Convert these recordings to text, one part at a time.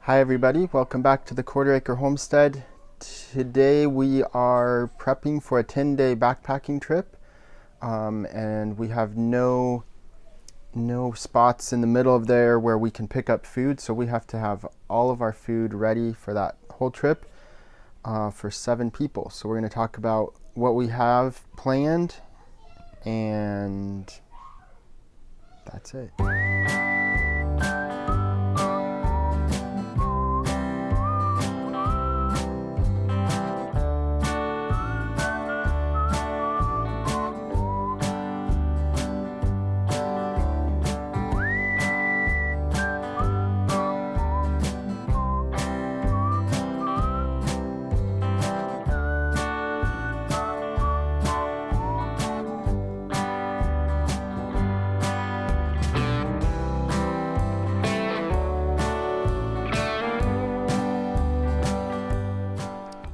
Hi everybody, welcome back to the Quarter Acre Homestead. Today we are prepping for a 10-day backpacking trip, and we have no spots in the middle of there where we can pick up food, so we have to have all of our food ready for that whole trip for 7 people. So we're going to talk about what we have planned, and that's it.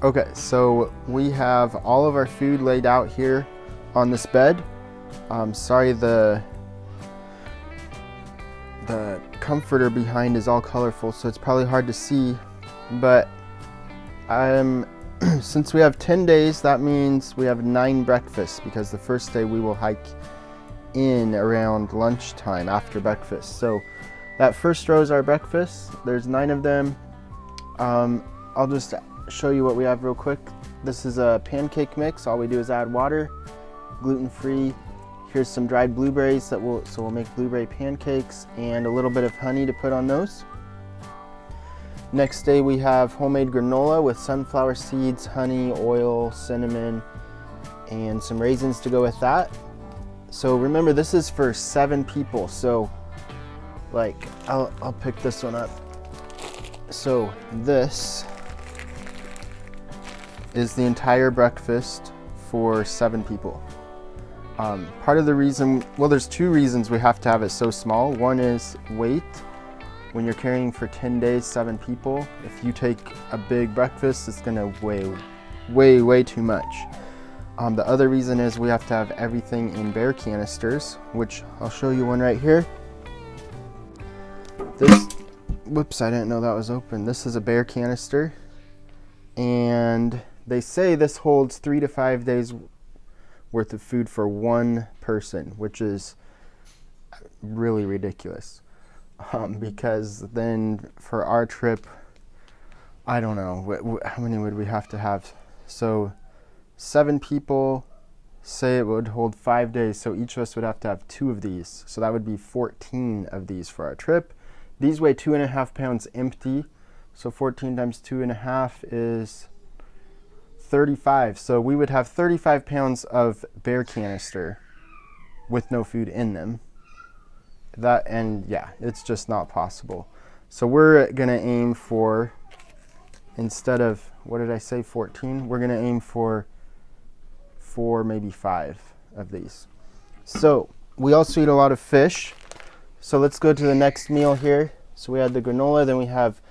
Okay, so we have all of our food laid out here on this bed. Sorry, the comforter behind is all colorful, so it's probably hard to see, but since we have 10 days, that means we have 9 breakfasts, because the first day we will hike in around lunchtime after breakfast. So that first row is our breakfast. There's 9 of them. I'll just show you what we have real quick. This is a pancake mix. All we do is add water, gluten-free. Here's some dried blueberries so we'll make blueberry pancakes, and a little bit of honey to put on those. Next day we have homemade granola with sunflower seeds, honey, oil, cinnamon, and some raisins to go with that. So remember, this is for 7 people. So like, I'll pick this one up. So this is the entire breakfast for 7 people. Part of the reason, well, there's 2 reasons we have to have it so small. One is weight. When you're carrying for 10 days, 7 people, if you take a big breakfast, it's gonna weigh way too much. The other reason is we have to have everything in bear canisters, which I'll show you one right here. Whoops, I didn't know that was open. This is a bear canister, and they say this holds 3 to 5 days worth of food for one person, which is really ridiculous. Because then for our trip, I don't know, how many would we have to have? So 7 people, say it would hold 5 days, so each of us would have to have 2 of these. So that would be 14 of these for our trip. These weigh 2.5 pounds empty, so 14 times 2.5 is 35. So we would have 35 pounds of bear canister with no food in them. And yeah, it's just not possible. So we're gonna aim for, instead of, what did I say, 14? We're gonna aim for 4, maybe 5 of these. So we also eat a lot of fish. So let's go to the next meal here. So we had the granola, then we have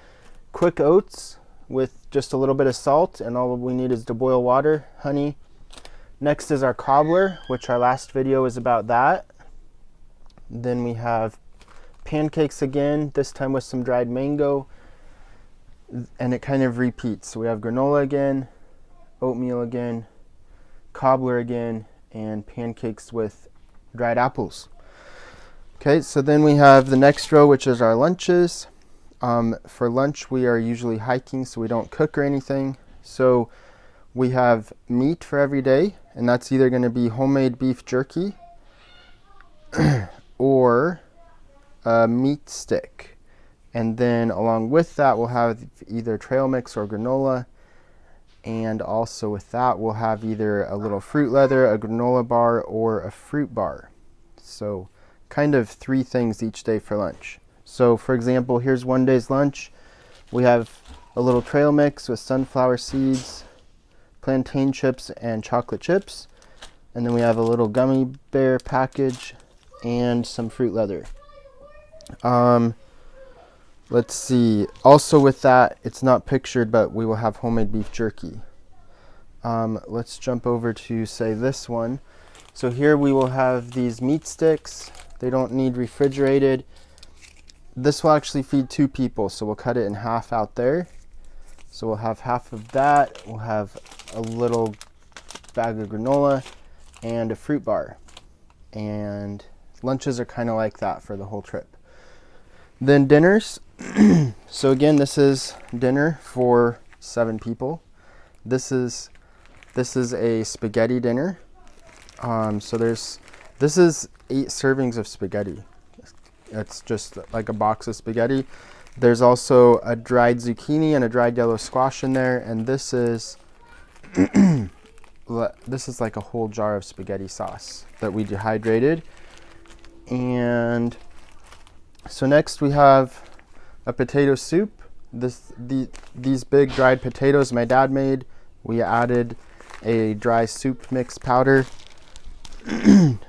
quick oats with just a little bit of salt, and all we need is to boil water, honey. Next is our cobbler, which our last video was about that. Then we have pancakes again, this time with some dried mango, and it kind of repeats. So we have granola again, oatmeal again, cobbler again, and pancakes with dried apples. Okay, so then we have the next row, which is our lunches. For lunch, we are usually hiking, so we don't cook or anything. So we have meat for every day, and that's either going to be homemade beef jerky or a meat stick. And then along with that, we'll have either trail mix or granola. And also with that, we'll have either a little fruit leather, a granola bar, or a fruit bar. So kind of 3 things each day for lunch. So for example, here's one day's lunch. We have a little trail mix with sunflower seeds, plantain chips, and chocolate chips. And then we have a little gummy bear package and some fruit leather. Let's see. Also with that, it's not pictured, but we will have homemade beef jerky. Let's jump over to, say, this one. So here we will have these meat sticks. They don't need refrigerated. this will actually feed 2 people, so we'll cut it in half out there. So we'll have half of that. We'll have a little bag of granola and a fruit bar. And lunches are kind of like that for the whole trip. Then dinners. So again, this is dinner for 7 people. This is a spaghetti dinner. So this is 8 servings of spaghetti. It's just like a box of spaghetti. There's also a dried zucchini and a dried yellow squash in there, and this is like a whole jar of spaghetti sauce that we dehydrated. And so next we have a potato soup. These big dried potatoes my dad made. We added a dry soup mix powder.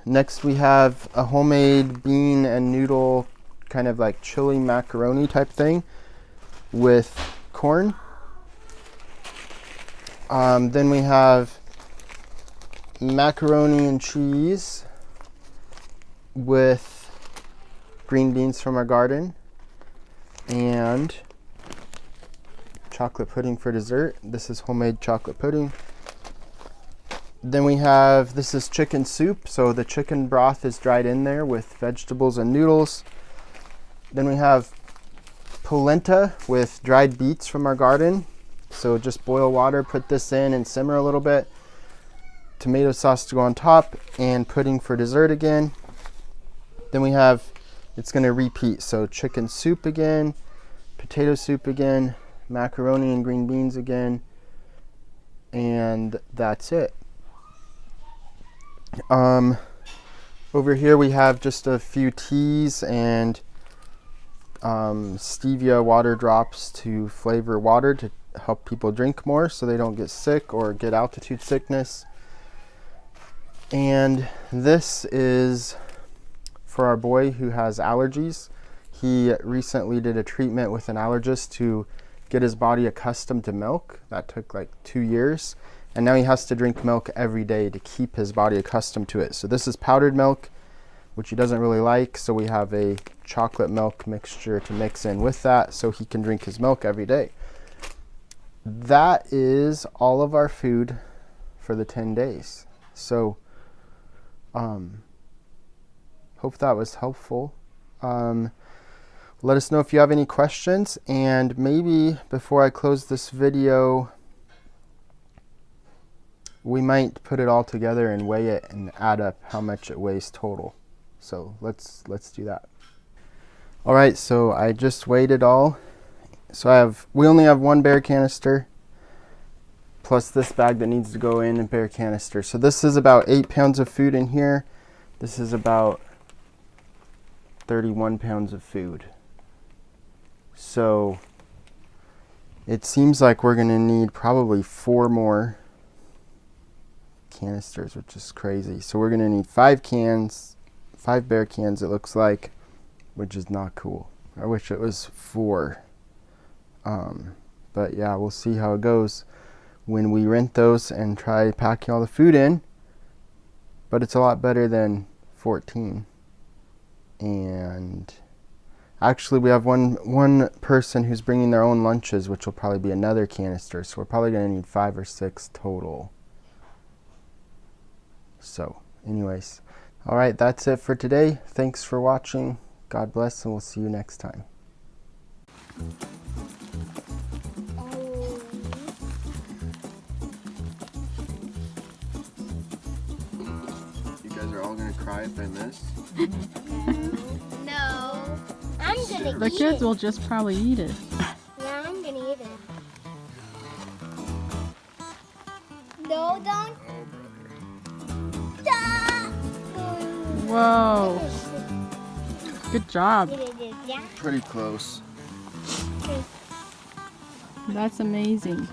Next we have a homemade bean and noodle kind of like chili macaroni type thing with corn. Then we have macaroni and cheese with green beans from our garden and chocolate pudding for dessert. This is homemade chocolate pudding. Then we have, this is chicken soup. So the chicken broth is dried in there with vegetables and noodles. Then we have polenta with dried beets from our garden. So just boil water, put this in and simmer a little bit. Tomato sauce to go on top and pudding for dessert again. Then we have, it's going to repeat. So chicken soup again, potato soup again, macaroni and green beans again, and that's it. Over here we have just a few teas and stevia water drops to flavor water to help people drink more so they don't get sick or get altitude sickness. And this is for our boy who has allergies. He recently did a treatment with an allergist to get his body accustomed to milk. That took like 2 years. And now he has to drink milk every day to keep his body accustomed to it. So this is powdered milk, which he doesn't really like. So we have a chocolate milk mixture to mix in with that so he can drink his milk every day. That is all of our food for the 10 days. So hope that was helpful. Let us know if you have any questions, and maybe before I close this video, we might put it all together and weigh it and add up how much it weighs total. So let's do that. All right, so I just weighed it all. So we only have 1 bear canister plus this bag that needs to go in a bear canister. So this is about 8 pounds of food in here. This is about 31 pounds of food. So it seems like we're gonna need probably 4 more canisters, which is crazy. So we're gonna need 5 bear cans it looks like, which is not cool. I wish it was 4. But yeah, we'll see how it goes when we rent those and try packing all the food in. But it's a lot better than 14. And actually we have one person who's bringing their own lunches, which will probably be another canister. So we're probably gonna need 5 or 6 total. So anyways, all right, that's it for today. Thanks for watching. God bless, and we'll see you next time. You guys are all gonna cry if I miss? No. I'm gonna eat it. The kids will just probably eat it. Yeah, I'm gonna eat it. No, don't. Whoa. Good job. Pretty close. That's amazing.